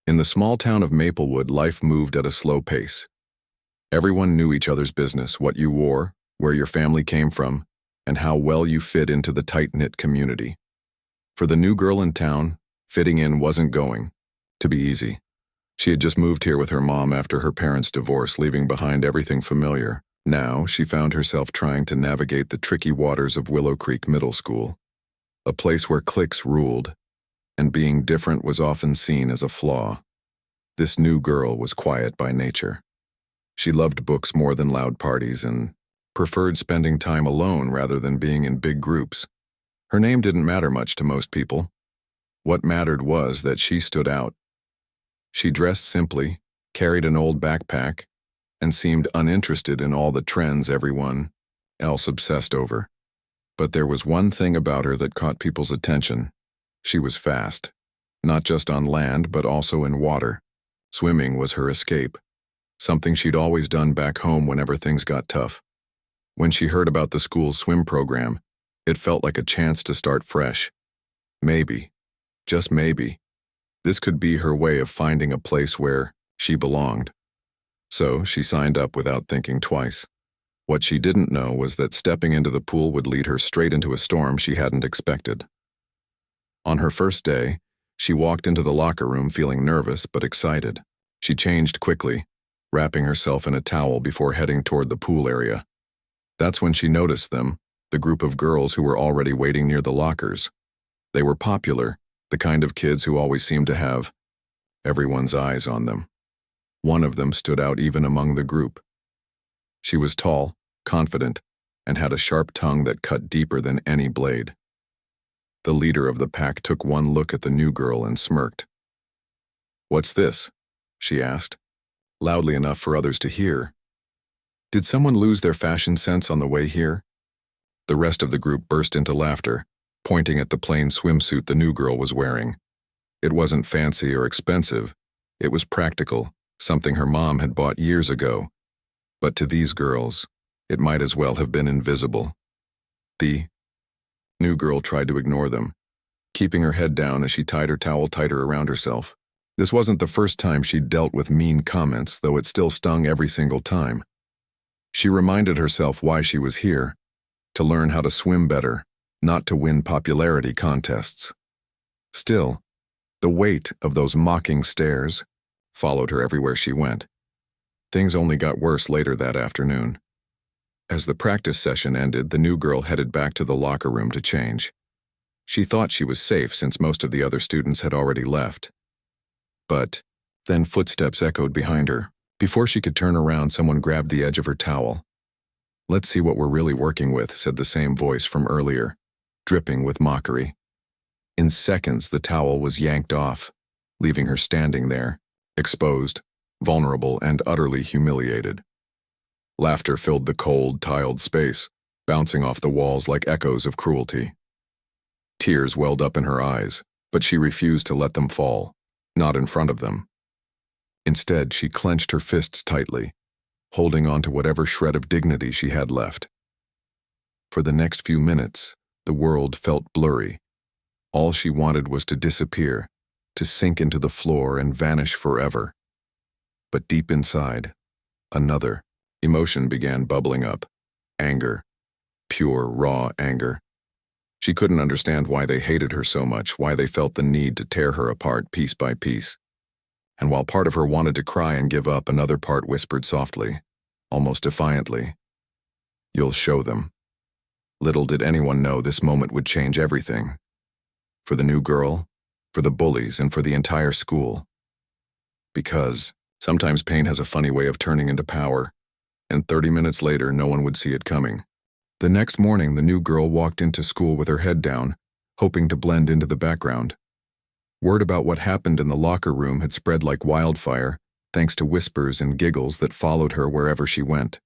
In the small town of Maplewood, life moved at a slow pace. Everyone knew each other's business, what you wore, where your family came from, and how well you fit into the tight-knit community. For the new girl in town, fitting in wasn't going to be easy. She had just moved here with her mom after her parents' divorce, leaving behind everything familiar. Now, she found herself trying to navigate the tricky waters of Willow Creek Middle School, a place where cliques ruled, and being different was often seen as a flaw. This new girl was quiet by nature. She loved books more than loud parties and preferred spending time alone rather than being in big groups. Her name didn't matter much to most people. What mattered was that she stood out. She dressed simply, carried an old backpack, and seemed uninterested in all the trends everyone else obsessed over. But there was one thing about her that caught people's attention. She was fast, not just on land but also in water. Swimming was her escape, something she'd always done back home whenever things got tough. When she heard about the school's swim program, it felt like a chance to start fresh. Maybe, just maybe, this could be her way of finding a place where she belonged. So she signed up without thinking twice. What she didn't know was that stepping into the pool would lead her straight into a storm she hadn't expected. On her first day, she walked into the locker room feeling nervous but excited. She changed quickly, wrapping herself in a towel before heading toward the pool area. That's when she noticed them, the group of girls who were already waiting near the lockers. They were popular, the kind of kids who always seemed to have everyone's eyes on them. One of them stood out even among the group. She was tall, confident, and had a sharp tongue that cut deeper than any blade. The leader of the pack took one look at the new girl and smirked. "What's this?" she asked, loudly enough for others to hear. Did someone lose their fashion sense on the way here? The rest of the group burst into laughter, pointing at the plain swimsuit the new girl was wearing. It wasn't fancy or expensive. It was practical, something her mom had bought years ago. But to these girls, it might as well have been invisible. The new girl tried to ignore them, keeping her head down as she tied her towel tighter around herself. This wasn't the first time she'd dealt with mean comments, though it still stung every single time. She reminded herself why she was here, to learn how to swim better, not to win popularity contests. Still, the weight of those mocking stares followed her everywhere she went. Things only got worse later that afternoon. As the practice session ended, the new girl headed back to the locker room to change. She thought she was safe since most of the other students had already left. But then footsteps echoed behind her. Before she could turn around, someone grabbed the edge of her towel. "Let's see what we're really working with," said the same voice from earlier, dripping with mockery. In seconds, the towel was yanked off, leaving her standing there, exposed, vulnerable, and utterly humiliated. Laughter filled the cold, tiled space, bouncing off the walls like echoes of cruelty. Tears welled up in her eyes, but she refused to let them fall, not in front of them. Instead, she clenched her fists tightly, holding on to whatever shred of dignity she had left. For the next few minutes, the world felt blurry. All she wanted was to disappear, to sink into the floor and vanish forever. But deep inside, another emotion began bubbling up. Anger. Pure, raw anger. She couldn't understand why they hated her so much, why they felt the need to tear her apart piece by piece. And while part of her wanted to cry and give up, another part whispered softly, almost defiantly, "You'll show them." Little did anyone know this moment would change everything. For the new girl, for the bullies, and for the entire school. Because sometimes pain has a funny way of turning into power, and 30 minutes later no one would see it coming. The next morning, the new girl walked into school with her head down, hoping to blend into the background. Word about what happened in the locker room had spread like wildfire, thanks to whispers and giggles that followed her wherever she went.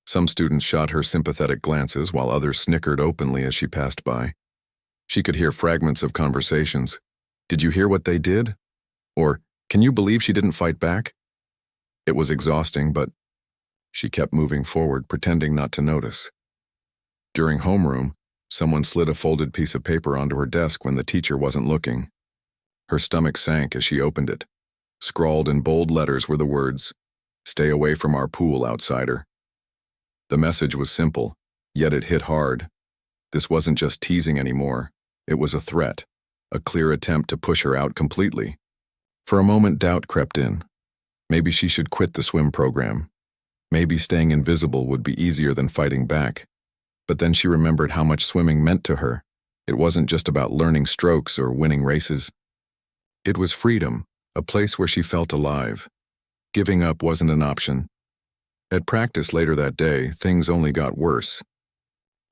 Some students shot her sympathetic glances while others snickered openly as she passed by. She could hear fragments of conversations. "Did you hear what they did?" Or, "Can you believe she didn't fight back?" It was exhausting, but she kept moving forward, pretending not to notice. During homeroom, someone slid a folded piece of paper onto her desk when the teacher wasn't looking. Her stomach sank as she opened it. Scrawled in bold letters were the words, "Stay away from our pool, outsider." The message was simple, yet it hit hard. This wasn't just teasing anymore. It was a threat, a clear attempt to push her out completely. For a moment, doubt crept in. Maybe she should quit the swim program. Maybe staying invisible would be easier than fighting back. But then she remembered how much swimming meant to her. It wasn't just about learning strokes or winning races. It was freedom, a place where she felt alive. Giving up wasn't an option. At practice later that day, things only got worse.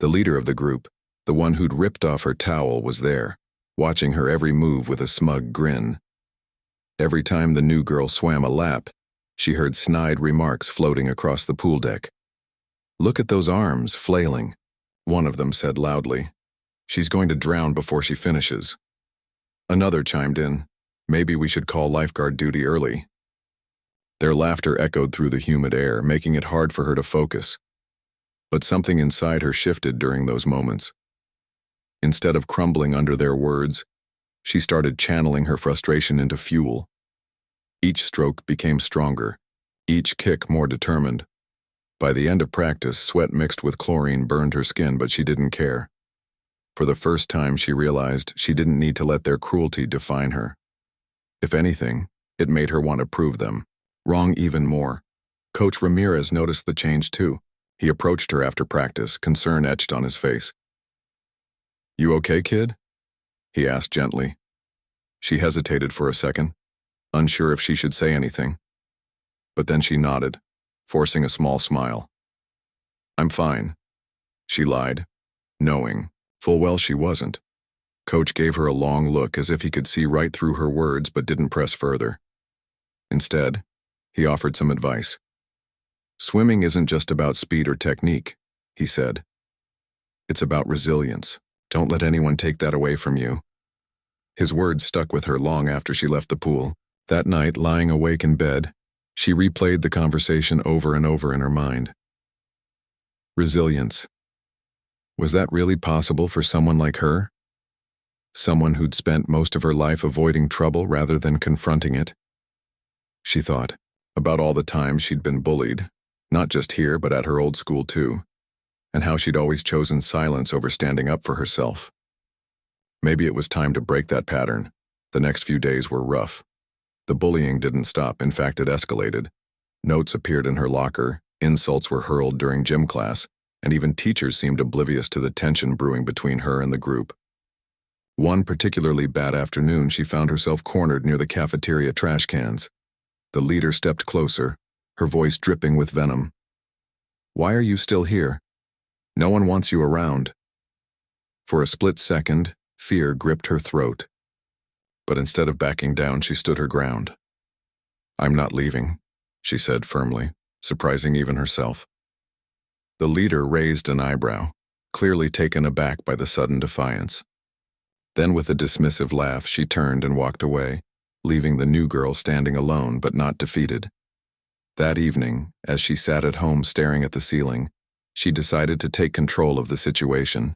The leader of the group, the one who'd ripped off her towel, was there, watching her every move with a smug grin. Every time the new girl swam a lap, she heard snide remarks floating across the pool deck. "Look at those arms, flailing," one of them said loudly. "She's going to drown before she finishes." Another chimed in, "Maybe we should call lifeguard duty early." Their laughter echoed through the humid air, making it hard for her to focus. But something inside her shifted during those moments. Instead of crumbling under their words, she started channeling her frustration into fuel. Each stroke became stronger, each kick more determined. By the end of practice, sweat mixed with chlorine burned her skin, but she didn't care. For the first time, she realized she didn't need to let their cruelty define her. If anything, it made her want to prove them wrong even more. Coach Ramirez noticed the change too. He approached her after practice, concern etched on his face. "You okay, kid?" he asked gently. She hesitated for a second, unsure if she should say anything. But then she nodded, forcing a small smile. "I'm fine," she lied, knowing full well she wasn't. Coach gave her a long look as if he could see right through her words but didn't press further. Instead, he offered some advice. "Swimming isn't just about speed or technique," he said. "It's about resilience. Don't let anyone take that away from you." His words stuck with her long after she left the pool. That night, lying awake in bed, she replayed the conversation over and over in her mind. Resilience. Was that really possible for someone like her? Someone who'd spent most of her life avoiding trouble rather than confronting it? She thought about all the times she'd been bullied, not just here but at her old school too, and how she'd always chosen silence over standing up for herself. Maybe it was time to break that pattern. The next few days were rough. The bullying didn't stop, in fact it escalated. Notes appeared in her locker, insults were hurled during gym class, and even teachers seemed oblivious to the tension brewing between her and the group. One particularly bad afternoon, she found herself cornered near the cafeteria trash cans. The leader stepped closer, her voice dripping with venom. "Why are you still here? No one wants you around." For a split second, fear gripped her throat. But instead of backing down, she stood her ground. "I'm not leaving," she said firmly, surprising even herself. The leader raised an eyebrow, clearly taken aback by the sudden defiance. Then with a dismissive laugh, she turned and walked away, leaving the new girl standing alone but not defeated. That evening, as she sat at home staring at the ceiling, she decided to take control of the situation.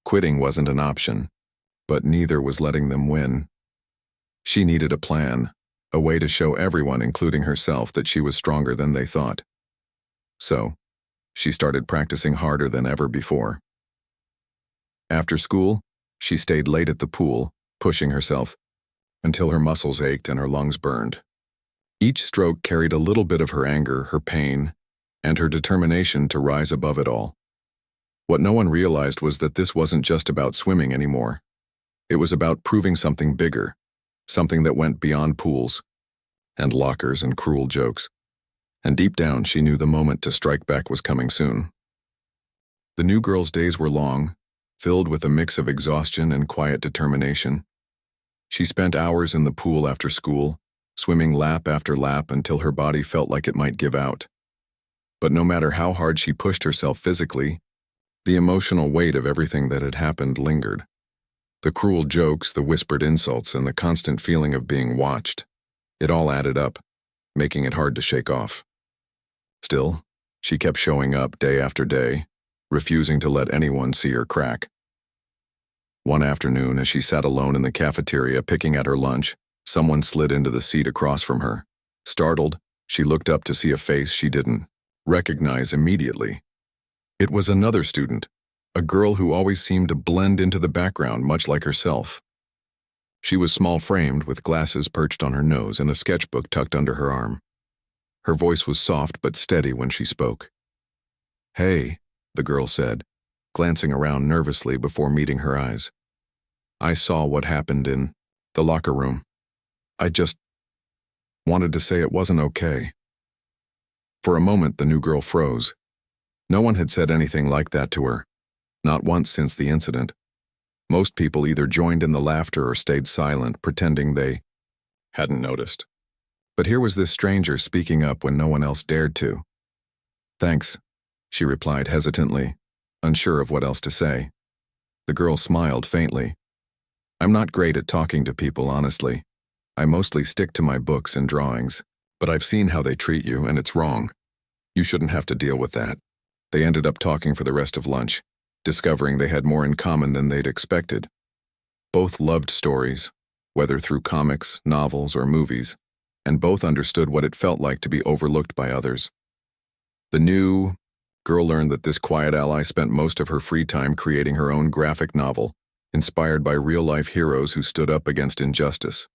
Quitting wasn't an option, but neither was letting them win. She needed a plan, a way to show everyone, including herself, that she was stronger than they thought. So, she started practicing harder than ever before. After school, she stayed late at the pool, pushing herself, until her muscles ached and her lungs burned. Each stroke carried a little bit of her anger, her pain, and her determination to rise above it all. What no one realized was that this wasn't just about swimming anymore. It was about proving something bigger, something that went beyond pools, and lockers and cruel jokes. And deep down, she knew the moment to strike back was coming soon. The new girl's days were long, filled with a mix of exhaustion and quiet determination. She spent hours in the pool after school, swimming lap after lap until her body felt like it might give out. But no matter how hard she pushed herself physically, the emotional weight of everything that had happened lingered. The cruel jokes, the whispered insults, and the constant feeling of being watched. It all added up, making it hard to shake off. Still, she kept showing up day after day, refusing to let anyone see her crack. One afternoon, as she sat alone in the cafeteria picking at her lunch, Someone slid into the seat across from her. Startled, she looked up to see a face she didn't recognize immediately. It was another student, a girl who always seemed to blend into the background much like herself. She was small-framed, with glasses perched on her nose and a sketchbook tucked under her arm. Her voice was soft but steady when she spoke. "Hey," the girl said, glancing around nervously before meeting her eyes. "I saw what happened in the locker room. I just wanted to say it wasn't okay." For a moment, the new girl froze. No one had said anything like that to her, not once since the incident. Most people either joined in the laughter or stayed silent, pretending they hadn't noticed. But here was this stranger speaking up when no one else dared to. "Thanks," she replied hesitantly, unsure of what else to say. The girl smiled faintly. "I'm not great at talking to people, honestly. I mostly stick to my books and drawings, but I've seen how they treat you, and it's wrong. You shouldn't have to deal with that." They ended up talking for the rest of lunch, discovering they had more in common than they'd expected. Both loved stories, whether through comics, novels, or movies, and both understood what it felt like to be overlooked by others. The new girl learned that this quiet ally spent most of her free time creating her own graphic novel, inspired by real-life heroes who stood up against injustice.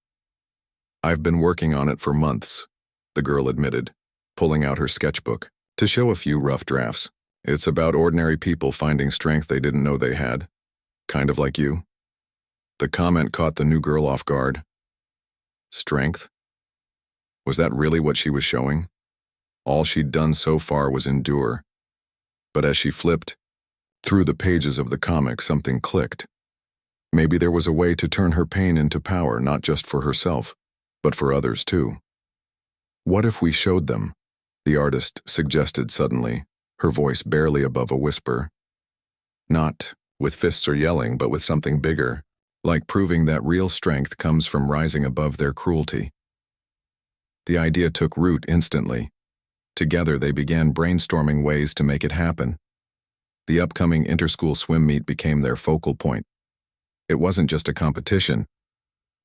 "I've been working on it for months," the girl admitted, pulling out her sketchbook to show a few rough drafts. "It's about ordinary people finding strength they didn't know they had. Kind of like you." The comment caught the new girl off guard. Strength? Was that really what she was showing? All she'd done so far was endure. But as she flipped through the pages of the comic, something clicked. Maybe there was a way to turn her pain into power, not just for herself, but for others too. "What if we showed them?" the artist suggested suddenly, her voice barely above a whisper. Not with fists or yelling, but with something bigger, like proving that real strength comes from rising above their cruelty. The idea took root instantly. Together they began brainstorming ways to make it happen. The upcoming inter-school swim meet became their focal point. It wasn't just a competition.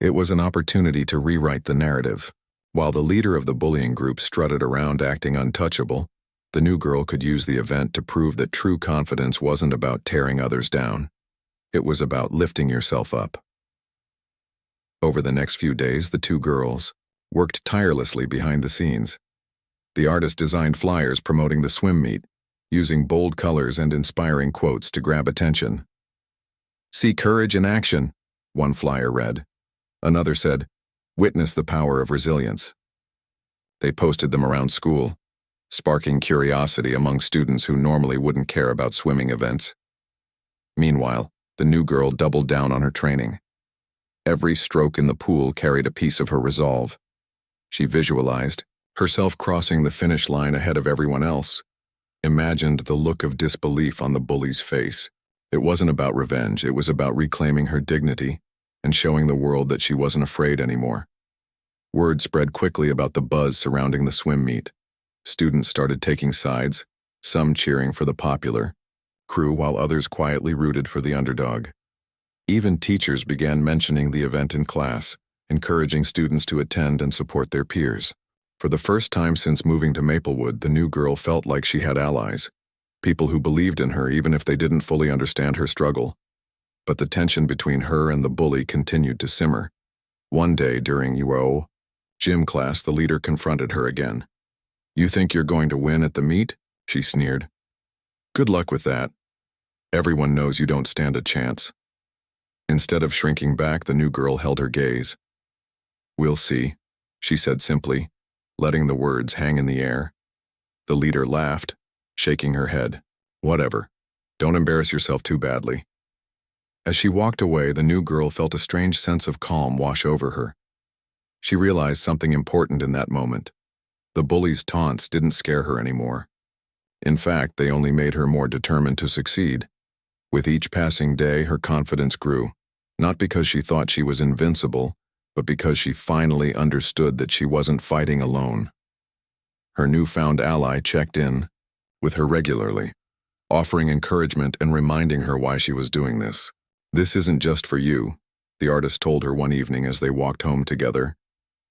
It was an opportunity to rewrite the narrative. While the leader of the bullying group strutted around acting untouchable, the new girl could use the event to prove that true confidence wasn't about tearing others down. It was about lifting yourself up. Over the next few days, the two girls worked tirelessly behind the scenes. The artist designed flyers promoting the swim meet, using bold colors and inspiring quotes to grab attention. "See courage in action," one flyer read. Another said, "Witness the power of resilience." They posted them around school, sparking curiosity among students who normally wouldn't care about swimming events. Meanwhile, the new girl doubled down on her training. Every stroke in the pool carried a piece of her resolve. She visualized herself crossing the finish line ahead of everyone else, imagined the look of disbelief on the bully's face. It wasn't about revenge, it was about reclaiming her dignity and showing the world that she wasn't afraid anymore. Word spread quickly about the buzz surrounding the swim meet. Students started taking sides, some cheering for the popular crew while others quietly rooted for the underdog. Even teachers began mentioning the event in class, encouraging students to attend and support their peers. For the first time since moving to Maplewood, the new girl felt like she had allies, people who believed in her even if they didn't fully understand her struggle. But the tension between her and the bully continued to simmer. One day during gym class, the leader confronted her again. "You think you're going to win at the meet?" she sneered. "Good luck with that. Everyone knows you don't stand a chance." Instead of shrinking back, the new girl held her gaze. "We'll see," she said simply, letting the words hang in the air. The leader laughed, shaking her head. "Whatever. Don't embarrass yourself too badly." As she walked away, the new girl felt a strange sense of calm wash over her. She realized something important in that moment. The bully's taunts didn't scare her anymore. In fact, they only made her more determined to succeed. With each passing day, her confidence grew, not because she thought she was invincible, but because she finally understood that she wasn't fighting alone. Her newfound ally checked in with her regularly, offering encouragement and reminding her why she was doing this. "This isn't just for you," the artist told her one evening as they walked home together.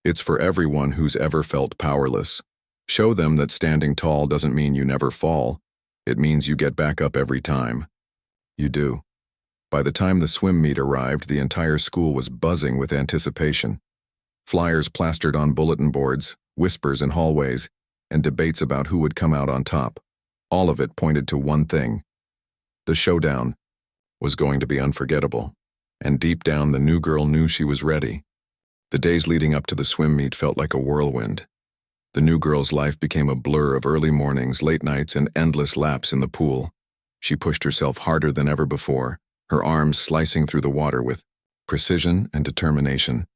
It's for everyone who's ever felt powerless. Show them that standing tall doesn't mean you never fall. It means you get back up every time. You do. By the time the swim meet arrived, the entire school was buzzing with anticipation. Flyers plastered on bulletin boards, whispers in hallways, and debates about who would come out on top. All of it pointed to one thing. The showdown was going to be unforgettable. And deep down, the new girl knew she was ready. The days leading up to the swim meet felt like a whirlwind. The new girl's life became a blur of early mornings, late nights, and endless laps in the pool. She pushed herself harder than ever before, her arms slicing through the water with precision and determination.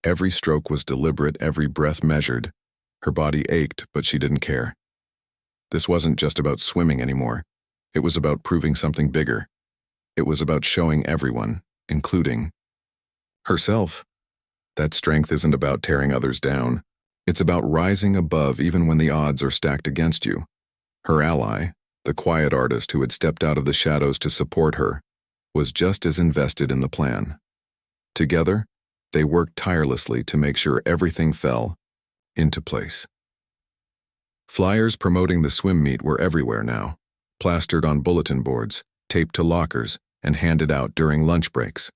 Every stroke was deliberate, every breath measured. Her body ached, but she didn't care. This wasn't just about swimming anymore. It was about proving something bigger. It was about showing everyone, including herself. That strength isn't about tearing others down. It's about rising above even when the odds are stacked against you. Her ally, the quiet artist who had stepped out of the shadows to support her, was just as invested in the plan. Together, they worked tirelessly to make sure everything fell into place. Flyers promoting the swim meet were everywhere now, plastered on bulletin boards, taped to lockers, and handed out during lunch breaks.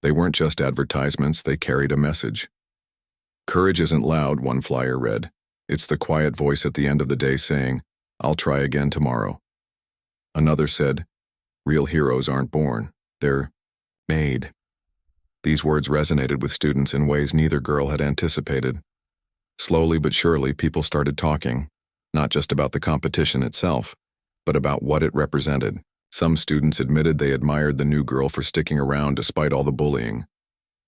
They weren't just advertisements, they carried a message. Courage isn't loud, one flyer read. It's the quiet voice at the end of the day saying, "I'll try again tomorrow." Another said, "Real heroes aren't born, they're made." These words resonated with students in ways neither girl had anticipated. Slowly but surely, people started talking, not just about the competition itself, but about what it represented. Some students admitted they admired the new girl for sticking around despite all the bullying.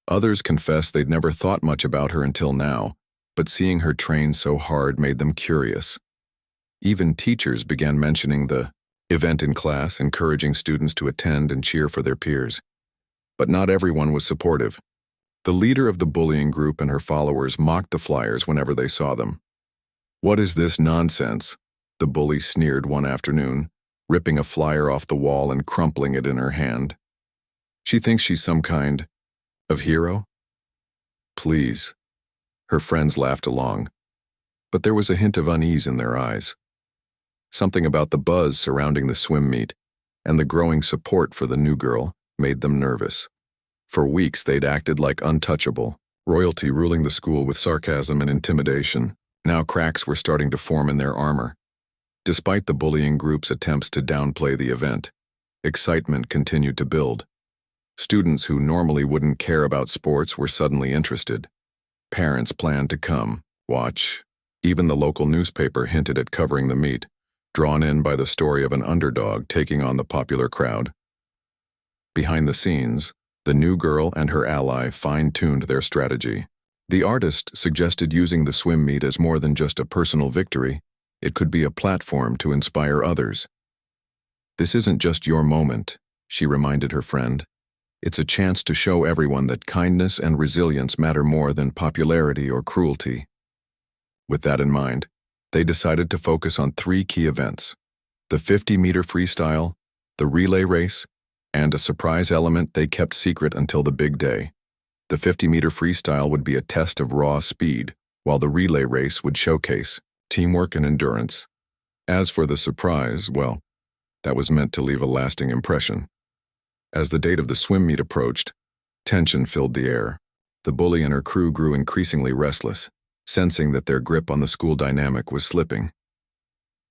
Others confessed they'd never thought much about her until now, but seeing her train so hard made them curious. Even teachers began mentioning the event in class, encouraging students to attend and cheer for their peers. But not everyone was supportive. The leader of the bullying group and her followers mocked the flyers whenever they saw them. "What is this nonsense?" the bully sneered one afternoon, ripping a flyer off the wall and crumpling it in her hand. "She thinks she's some kind of hero?" "Please." Her friends laughed along, but there was a hint of unease in their eyes. Something about the buzz surrounding the swim meet and the growing support for the new girl made them nervous. For weeks they'd acted like untouchable, royalty ruling the school with sarcasm and intimidation. Now cracks were starting to form in their armor. Despite the bullying group's attempts to downplay the event, excitement continued to build. Students who normally wouldn't care about sports were suddenly interested. Parents planned to come, watch. Even the local newspaper hinted at covering the meet, drawn in by the story of an underdog taking on the popular crowd. Behind the scenes, the new girl and her ally fine-tuned their strategy. The artist suggested using the swim meet as more than just a personal victory. It could be a platform to inspire others. "This isn't just your moment," she reminded her friend. "It's a chance to show everyone that kindness and resilience matter more than popularity or cruelty." With that in mind, they decided to focus on 3 key events: the 50-meter freestyle, the relay race, and a surprise element they kept secret until the big day. The 50-meter freestyle would be a test of raw speed, while the relay race would showcase teamwork and endurance. As for the surprise, well, that was meant to leave a lasting impression. As the date of the swim meet approached, tension filled the air. The bully and her crew grew increasingly restless, sensing that their grip on the school dynamic was slipping.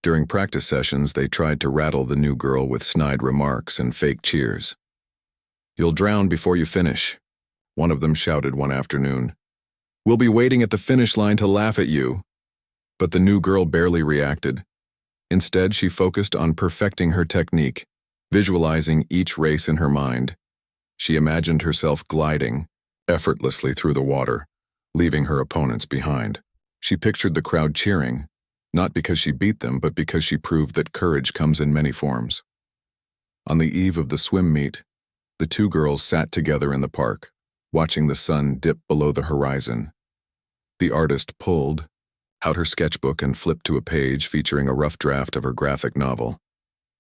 During practice sessions, they tried to rattle the new girl with snide remarks and fake cheers. "You'll drown before you finish," one of them shouted one afternoon. "We'll be waiting at the finish line to laugh at you." But the new girl barely reacted. Instead, she focused on perfecting her technique, visualizing each race in her mind. She imagined herself gliding effortlessly through the water, leaving her opponents behind. She pictured the crowd cheering, not because she beat them, but because she proved that courage comes in many forms. On the eve of the swim meet, the 2 girls sat together in the park, watching the sun dip below the horizon. The artist pulled out her sketchbook and flipped to a page featuring a rough draft of her graphic novel.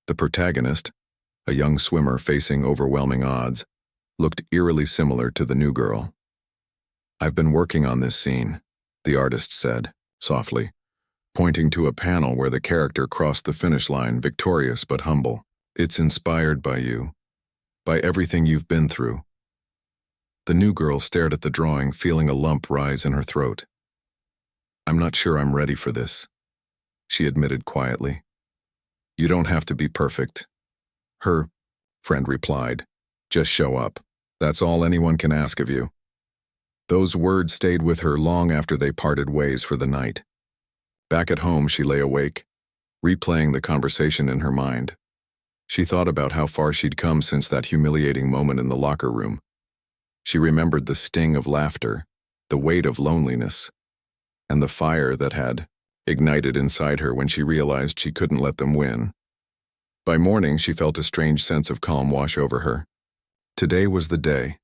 The protagonist, a young swimmer facing overwhelming odds, looked eerily similar to the new girl. I've been working on this scene, the artist said, softly, pointing to a panel where the character crossed the finish line victorious but humble. It's inspired by you, by everything you've been through. The new girl stared at the drawing, feeling a lump rise in her throat. I'm not sure I'm ready for this, she admitted quietly. You don't have to be perfect. Her friend replied, just show up. That's all anyone can ask of you. Those words stayed with her long after they parted ways for the night. Back at home, she lay awake, replaying the conversation in her mind. She thought about how far she'd come since that humiliating moment in the locker room. She remembered the sting of laughter, the weight of loneliness, and the fire that had ignited inside her when she realized she couldn't let them win. By morning, she felt a strange sense of calm wash over her. Today was the day.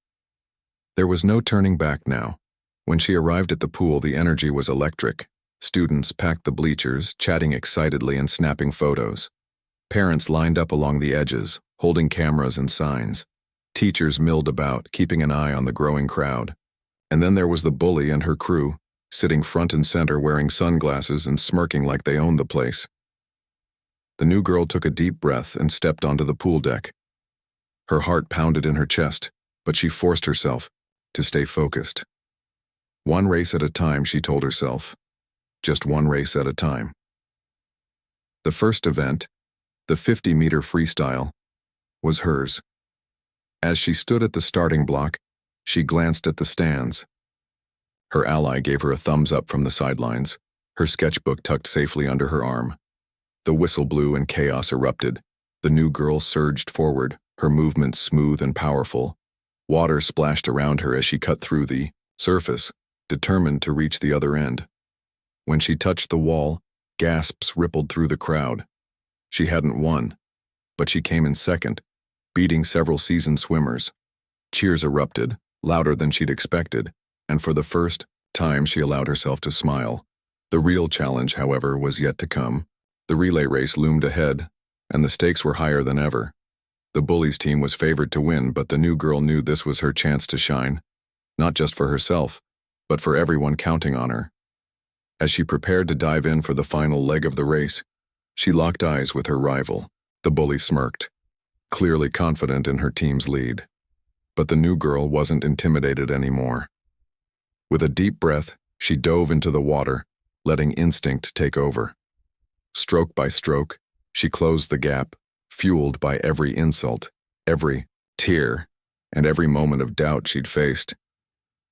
There was no turning back now. When she arrived at the pool, the energy was electric. Students packed the bleachers, chatting excitedly and snapping photos. Parents lined up along the edges, holding cameras and signs. Teachers milled about, keeping an eye on the growing crowd. And then there was the bully and her crew, sitting front and center wearing sunglasses and smirking like they owned the place. The new girl took a deep breath and stepped onto the pool deck. Her heart pounded in her chest, but she forced herself to stay focused. One race at a time, she told herself. Just one race at a time. The first event, the 50-meter freestyle, was hers. As she stood at the starting block, she glanced at the stands. Her ally gave her a thumbs up from the sidelines, her sketchbook tucked safely under her arm. The whistle blew and chaos erupted. The new girl surged forward, her movements smooth and powerful. Water splashed around her as she cut through the surface, determined to reach the other end. When she touched the wall, gasps rippled through the crowd. She hadn't won, but she came in second, beating several seasoned swimmers. Cheers erupted, louder than she'd expected, and for the first time she allowed herself to smile. The real challenge, however, was yet to come. The relay race loomed ahead, and the stakes were higher than ever. The Bullies team was favored to win, but the new girl knew this was her chance to shine, not just for herself, but for everyone counting on her. As she prepared to dive in for the final leg of the race, she locked eyes with her rival. The bully smirked, clearly confident in her team's lead. But the new girl wasn't intimidated anymore. With a deep breath, she dove into the water, letting instinct take over. Stroke by stroke, she closed the gap, fueled by every insult, every tear, and every moment of doubt she'd faced.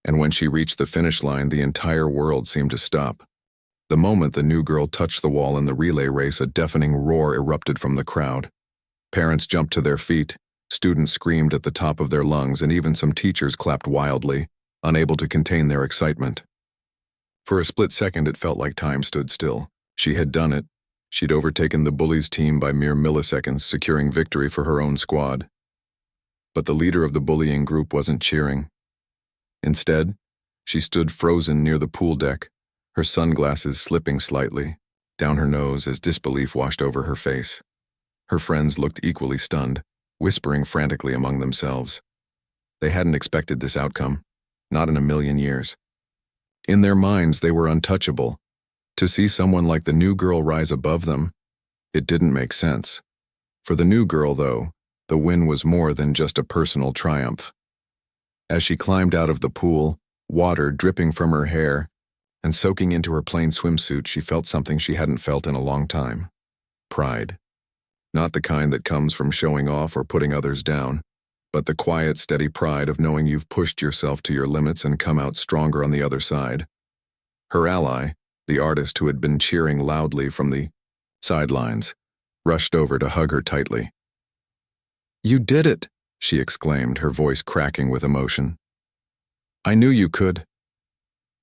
And when she reached the finish line, the entire world seemed to stop. The moment the new girl touched the wall in the relay race, a deafening roar erupted from the crowd. Parents jumped to their feet, students screamed at the top of their lungs, and even some teachers clapped wildly, unable to contain their excitement. For a split second, it felt like time stood still. She had done it. She'd overtaken the Bullies team by mere milliseconds, securing victory for her own squad. But the leader of the bullying group wasn't cheering. Instead, she stood frozen near the pool deck, her sunglasses slipping slightly down her nose as disbelief washed over her face. Her friends looked equally stunned, whispering frantically among themselves. They hadn't expected this outcome, not in a million years. In their minds, they were untouchable. To see someone like the new girl rise above them, it didn't make sense. For the new girl, though, the win was more than just a personal triumph. As she climbed out of the pool, water dripping from her hair and soaking into her plain swimsuit, she felt something she hadn't felt in a long time. Pride. Not the kind that comes from showing off or putting others down, but the quiet, steady pride of knowing you've pushed yourself to your limits and come out stronger on the other side. Her ally, the artist who had been cheering loudly from the sidelines, rushed over to hug her tightly. "You did it!" she exclaimed, her voice cracking with emotion. "I knew you could."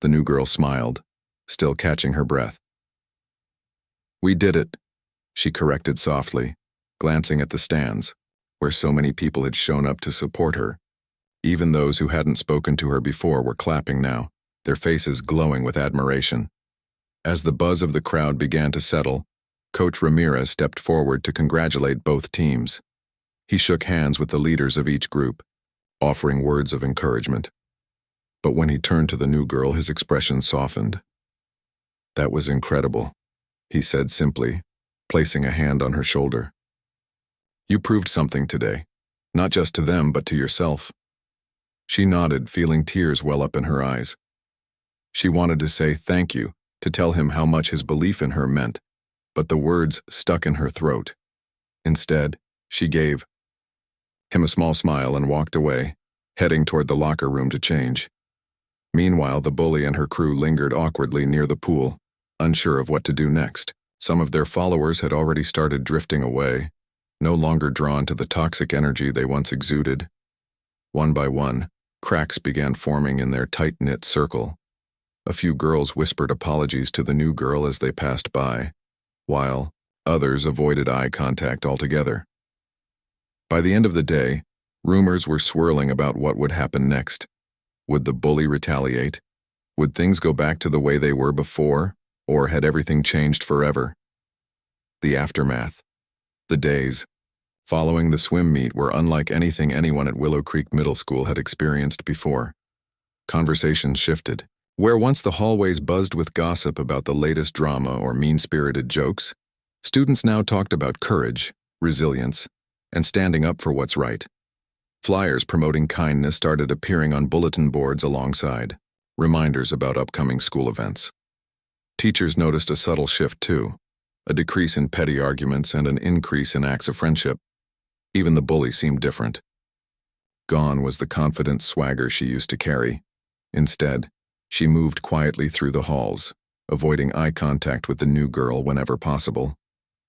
The new girl smiled, still catching her breath. "We did it," she corrected softly, glancing at the stands, where so many people had shown up to support her. Even those who hadn't spoken to her before were clapping now, their faces glowing with admiration. As the buzz of the crowd began to settle, Coach Ramirez stepped forward to congratulate both teams. He shook hands with the leaders of each group, offering words of encouragement. But when he turned to the new girl, his expression softened. "That was incredible," he said simply, placing a hand on her shoulder. "You proved something today, not just to them but to yourself." She nodded, feeling tears well up in her eyes. She wanted to say thank you, to tell him how much his belief in her meant, but the words stuck in her throat. Instead, she gave him a small smile and walked away, heading toward the locker room to change. Meanwhile, the bully and her crew lingered awkwardly near the pool, unsure of what to do next. Some of their followers had already started drifting away, no longer drawn to the toxic energy they once exuded. One by one, cracks began forming in their tight-knit circle. A few girls whispered apologies to the new girl as they passed by, while others avoided eye contact altogether. By the end of the day, rumors were swirling about what would happen next. Would the bully retaliate? Would things go back to the way they were before, or had everything changed forever? The aftermath. The days following the swim meet were unlike anything anyone at Willow Creek Middle School had experienced before. Conversations shifted. Where once the hallways buzzed with gossip about the latest drama or mean-spirited jokes, students now talked about courage, resilience, and standing up for what's right. Flyers promoting kindness started appearing on bulletin boards alongside reminders about upcoming school events. Teachers noticed a subtle shift too, a decrease in petty arguments and an increase in acts of friendship. Even the bully seemed different. Gone was the confident swagger she used to carry. Instead, she moved quietly through the halls, avoiding eye contact with the new girl whenever possible.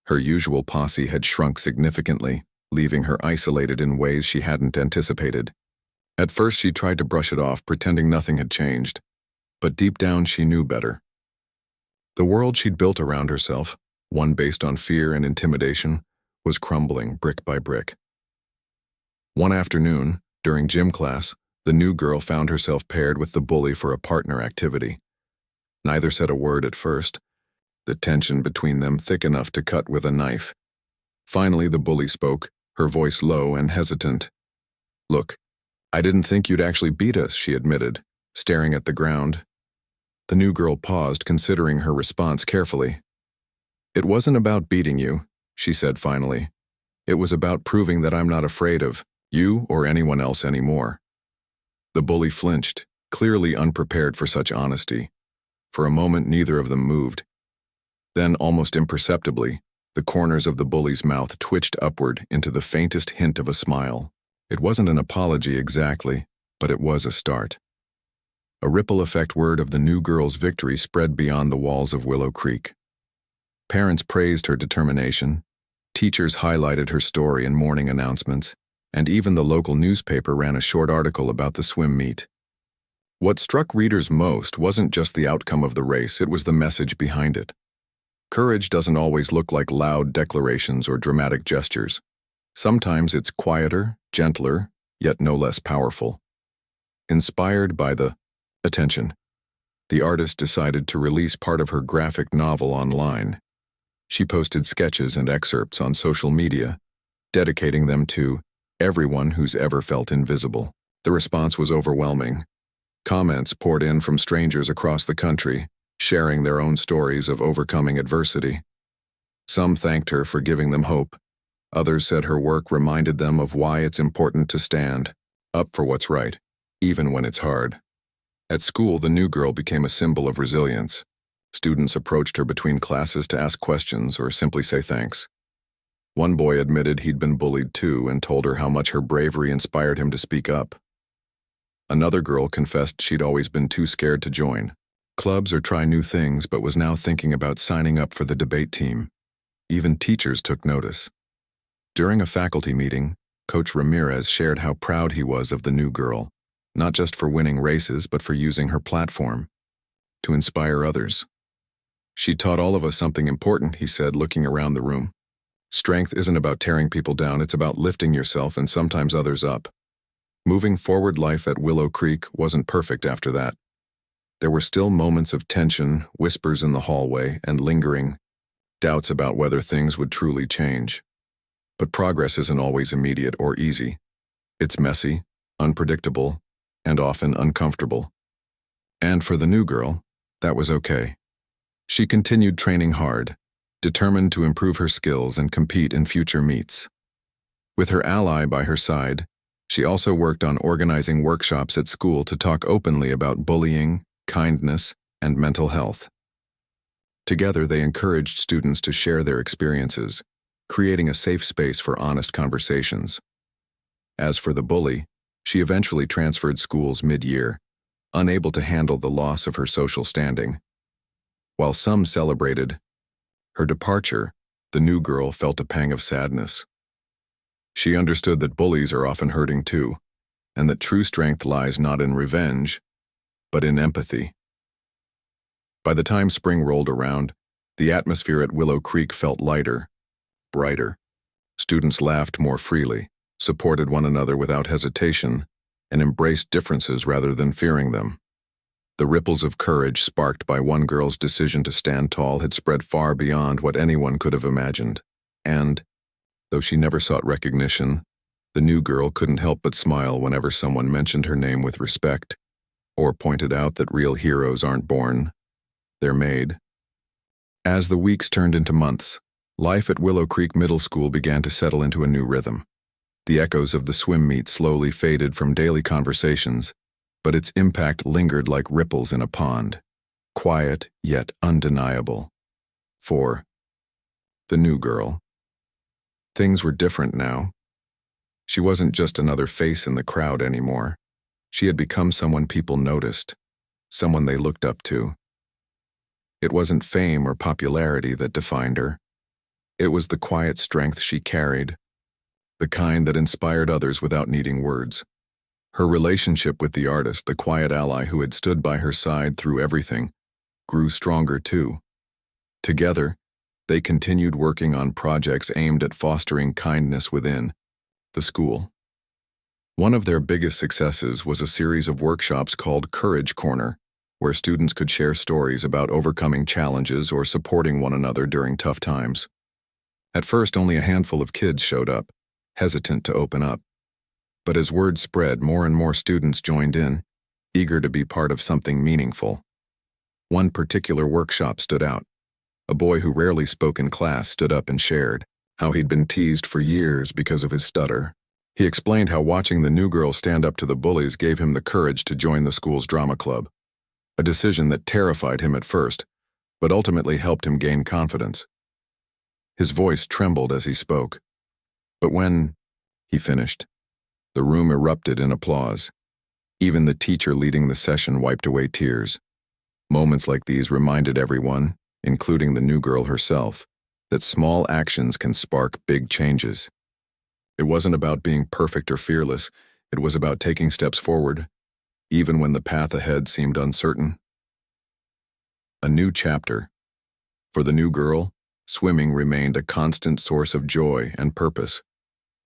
Her usual posse had shrunk significantly, leaving her isolated in ways she hadn't anticipated. At first she tried to brush it off, pretending nothing had changed, but deep down she knew better. The world she'd built around herself, one based on fear and intimidation, was crumbling brick by brick. One afternoon, during gym class, the new girl found herself paired with the bully for a partner activity. Neither said a word at first, the tension between them thick enough to cut with a knife. Finally, the bully spoke, her voice low and hesitant. "Look, I didn't think you'd actually beat us," she admitted, staring at the ground. The new girl paused, considering her response carefully. "It wasn't about beating you," she said finally. "It was about proving that I'm not afraid of you or anyone else anymore." The bully flinched, clearly unprepared for such honesty. For a moment, neither of them moved. Then, almost imperceptibly, the corners of the bully's mouth twitched upward into the faintest hint of a smile. It wasn't an apology exactly, but it was a start. A ripple effect word of the new girl's victory spread beyond the walls of Willow Creek. Parents praised her determination, teachers highlighted her story in morning announcements, and even the local newspaper ran a short article about the swim meet. What struck readers most wasn't just the outcome of the race, it was the message behind it. Courage doesn't always look like loud declarations or dramatic gestures. Sometimes it's quieter, gentler, yet no less powerful. Inspired by the attention, the artist decided to release part of her graphic novel online. She posted sketches and excerpts on social media, dedicating them to everyone who's ever felt invisible. The response was overwhelming. Comments poured in from strangers across the country, sharing their own stories of overcoming adversity. Some thanked her for giving them hope. Others said her work reminded them of why it's important to stand up for what's right, even when it's hard. At school, the new girl became a symbol of resilience. Students approached her between classes to ask questions or simply say thanks. One boy admitted he'd been bullied too and told her how much her bravery inspired him to speak up. Another girl confessed she'd always been too scared to join clubs or try new things, but was now thinking about signing up for the debate team. Even teachers took notice. During a faculty meeting, Coach Ramirez shared how proud he was of the new girl, not just for winning races, but for using her platform to inspire others. "She taught all of us something important," he said, looking around the room. "Strength isn't about tearing people down, it's about lifting yourself and sometimes others up." Moving forward, life at Willow Creek wasn't perfect after that. There were still moments of tension, whispers in the hallway, and lingering doubts about whether things would truly change. But progress isn't always immediate or easy. It's messy, unpredictable, and often uncomfortable. And for the new girl, that was okay. She continued training hard, determined to improve her skills and compete in future meets. With her ally by her side, she also worked on organizing workshops at school to talk openly about bullying, kindness, and mental health. Together, they encouraged students to share their experiences, creating a safe space for honest conversations. As for the bully, she eventually transferred schools mid-year, unable to handle the loss of her social standing. While some celebrated her departure, the new girl felt a pang of sadness. She understood that bullies are often hurting too, and that true strength lies not in revenge, but in empathy. By the time spring rolled around, the atmosphere at Willow Creek felt lighter, brighter. Students laughed more freely, supported one another without hesitation, and embraced differences rather than fearing them. The ripples of courage sparked by one girl's decision to stand tall had spread far beyond what anyone could have imagined. And, though she never sought recognition, the new girl couldn't help but smile whenever someone mentioned her name with respect, or pointed out that real heroes aren't born, they're made. As the weeks turned into months, life at Willow Creek Middle School began to settle into a new rhythm. The echoes of the swim meet slowly faded from daily conversations, but its impact lingered like ripples in a pond, quiet yet undeniable. For the new girl, things were different now. She wasn't just another face in the crowd anymore. She had become someone people noticed, someone they looked up to. It wasn't fame or popularity that defined her. It was the quiet strength she carried, the kind that inspired others without needing words. Her relationship with the artist, the quiet ally who had stood by her side through everything, grew stronger too. Together, they continued working on projects aimed at fostering kindness within the school. One of their biggest successes was a series of workshops called Courage Corner, where students could share stories about overcoming challenges or supporting one another during tough times. At first, only a handful of kids showed up, hesitant to open up. But as word spread, more and more students joined in, eager to be part of something meaningful. One particular workshop stood out. A boy who rarely spoke in class stood up and shared how he'd been teased for years because of his stutter. He explained how watching the new girl stand up to the bullies gave him the courage to join the school's drama club, a decision that terrified him at first, but ultimately helped him gain confidence. His voice trembled as he spoke. But when he finished, the room erupted in applause. Even the teacher leading the session wiped away tears. Moments like these reminded everyone, including the new girl herself, that small actions can spark big changes. It wasn't about being perfect or fearless, it was about taking steps forward, even when the path ahead seemed uncertain. A new chapter. For the new girl, swimming remained a constant source of joy and purpose.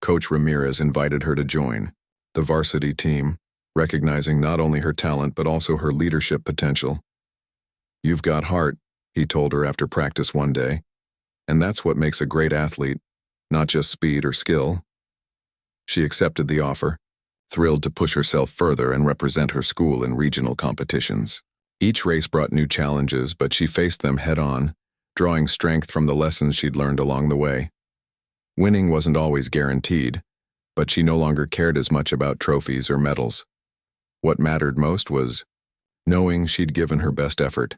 Coach Ramirez invited her to join the varsity team, recognizing not only her talent but also her leadership potential. "You've got heart," he told her after practice one day, "and that's what makes a great athlete, not just speed or skill." She accepted the offer, thrilled to push herself further and represent her school in regional competitions. Each race brought new challenges, but she faced them head-on, drawing strength from the lessons she'd learned along the way. Winning wasn't always guaranteed, but she no longer cared as much about trophies or medals. What mattered most was knowing she'd given her best effort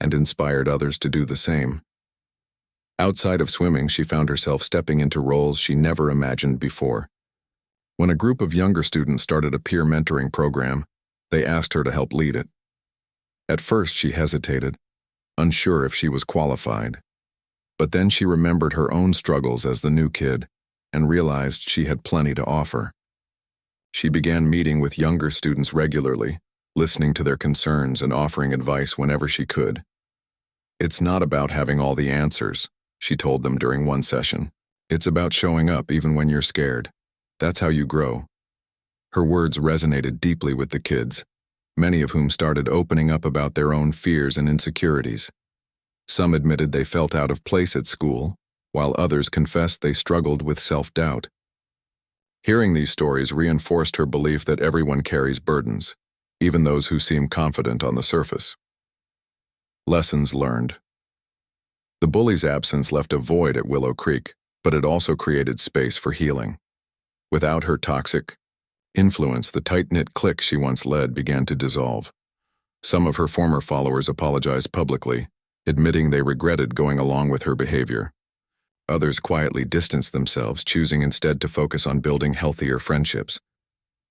and inspired others to do the same. Outside of swimming, she found herself stepping into roles she never imagined before. When a group of younger students started a peer mentoring program, they asked her to help lead it. At first, she hesitated, unsure if she was qualified. But then she remembered her own struggles as the new kid and realized she had plenty to offer. She began meeting with younger students regularly, listening to their concerns and offering advice whenever she could. "It's not about having all the answers," she told them during one session. "It's about showing up even when you're scared. That's how you grow." Her words resonated deeply with the kids, many of whom started opening up about their own fears and insecurities. Some admitted they felt out of place at school, while others confessed they struggled with self-doubt. Hearing these stories reinforced her belief that everyone carries burdens, even those who seem confident on the surface. Lessons learned. The bully's absence left a void at Willow Creek, but it also created space for healing. Without her toxic influence, the tight-knit clique she once led began to dissolve. Some of her former followers apologized publicly, admitting they regretted going along with her behavior. Others quietly distanced themselves, choosing instead to focus on building healthier friendships.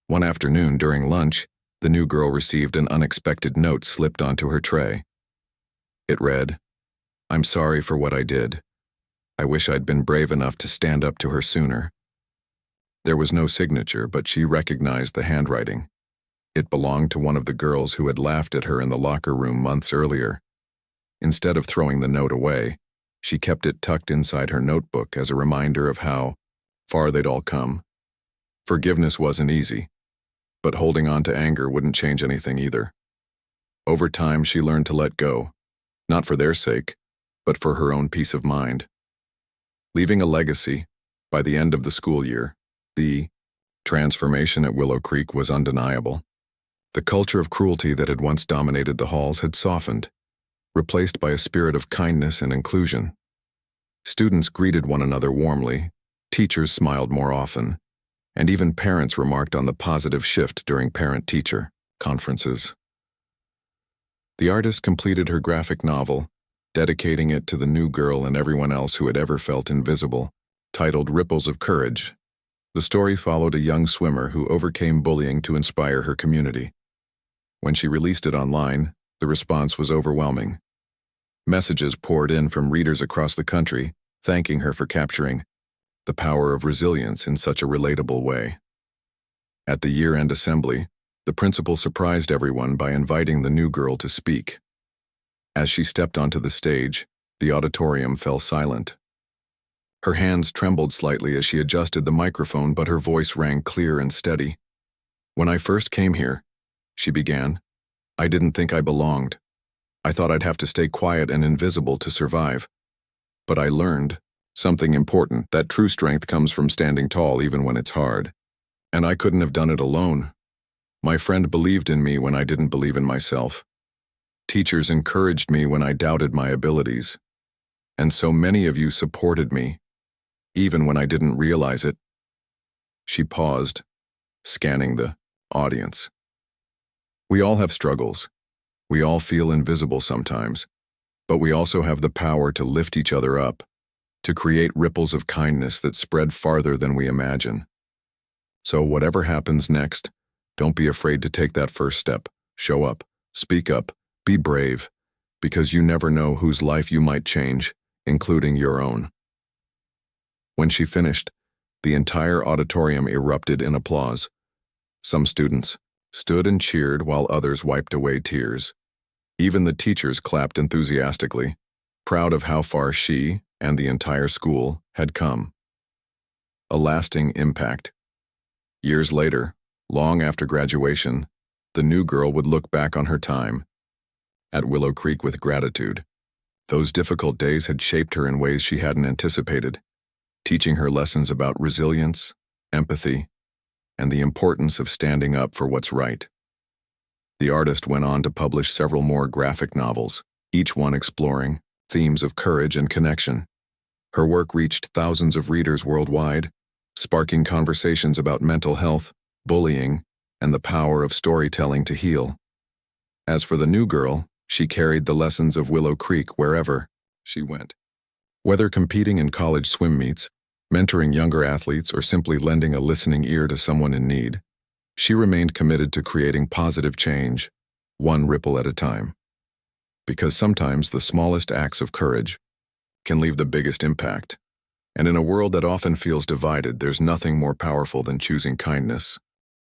One afternoon during lunch, the new girl received an unexpected note slipped onto her tray. It read, "I'm sorry for what I did. I wish I'd been brave enough to stand up to her sooner." There was no signature, but she recognized the handwriting. It belonged to one of the girls who had laughed at her in the locker room months earlier. Instead of throwing the note away, she kept it tucked inside her notebook as a reminder of how far they'd all come. Forgiveness wasn't easy, but holding on to anger wouldn't change anything either. Over time, she learned to let go, not for their sake, but for her own peace of mind. Leaving a legacy, by the end of the school year, the transformation at Willow Creek was undeniable. The culture of cruelty that had once dominated the halls had softened, replaced by a spirit of kindness and inclusion. Students greeted one another warmly, teachers smiled more often, and even parents remarked on the positive shift during parent-teacher conferences. The artist completed her graphic novel, dedicating it to the new girl and everyone else who had ever felt invisible, titled Ripples of Courage. The story followed a young swimmer who overcame bullying to inspire her community. When she released it online, the response was overwhelming. Messages poured in from readers across the country, thanking her for capturing the power of resilience in such a relatable way. At the year-end assembly, the principal surprised everyone by inviting the new girl to speak. As she stepped onto the stage, the auditorium fell silent. Her hands trembled slightly as she adjusted the microphone, but her voice rang clear and steady. "When I first came here," she began, "I didn't think I belonged. I thought I'd have to stay quiet and invisible to survive. But I learned something important, that true strength comes from standing tall even when it's hard. And I couldn't have done it alone. My friend believed in me when I didn't believe in myself. Teachers encouraged me when I doubted my abilities. And so many of you supported me, even when I didn't realize it." She paused, scanning the audience. We all have struggles. We all feel invisible sometimes, but we also have the power to lift each other up, to create ripples of kindness that spread farther than we imagine. So whatever happens next, don't be afraid to take that first step. Show up, speak up, be brave, because you never know whose life you might change, including your own. When she finished, the entire auditorium erupted in applause. Some students stood and cheered while others wiped away tears. Even the teachers clapped enthusiastically, proud of how far she and the entire school had come. A lasting impact. Years later, long after graduation, the new girl would look back on her time at Willow Creek with gratitude. Those difficult days had shaped her in ways she hadn't anticipated, teaching her lessons about resilience, empathy, and the importance of standing up for what's right. The artist went on to publish several more graphic novels, each one exploring themes of courage and connection. Her work reached thousands of readers worldwide, sparking conversations about mental health, bullying, and the power of storytelling to heal. As for the new girl, she carried the lessons of Willow Creek wherever she went. Whether competing in college swim meets, mentoring younger athletes, or simply lending a listening ear to someone in need, she remained committed to creating positive change, one ripple at a time. Because sometimes the smallest acts of courage can leave the biggest impact. And in a world that often feels divided, there's nothing more powerful than choosing kindness,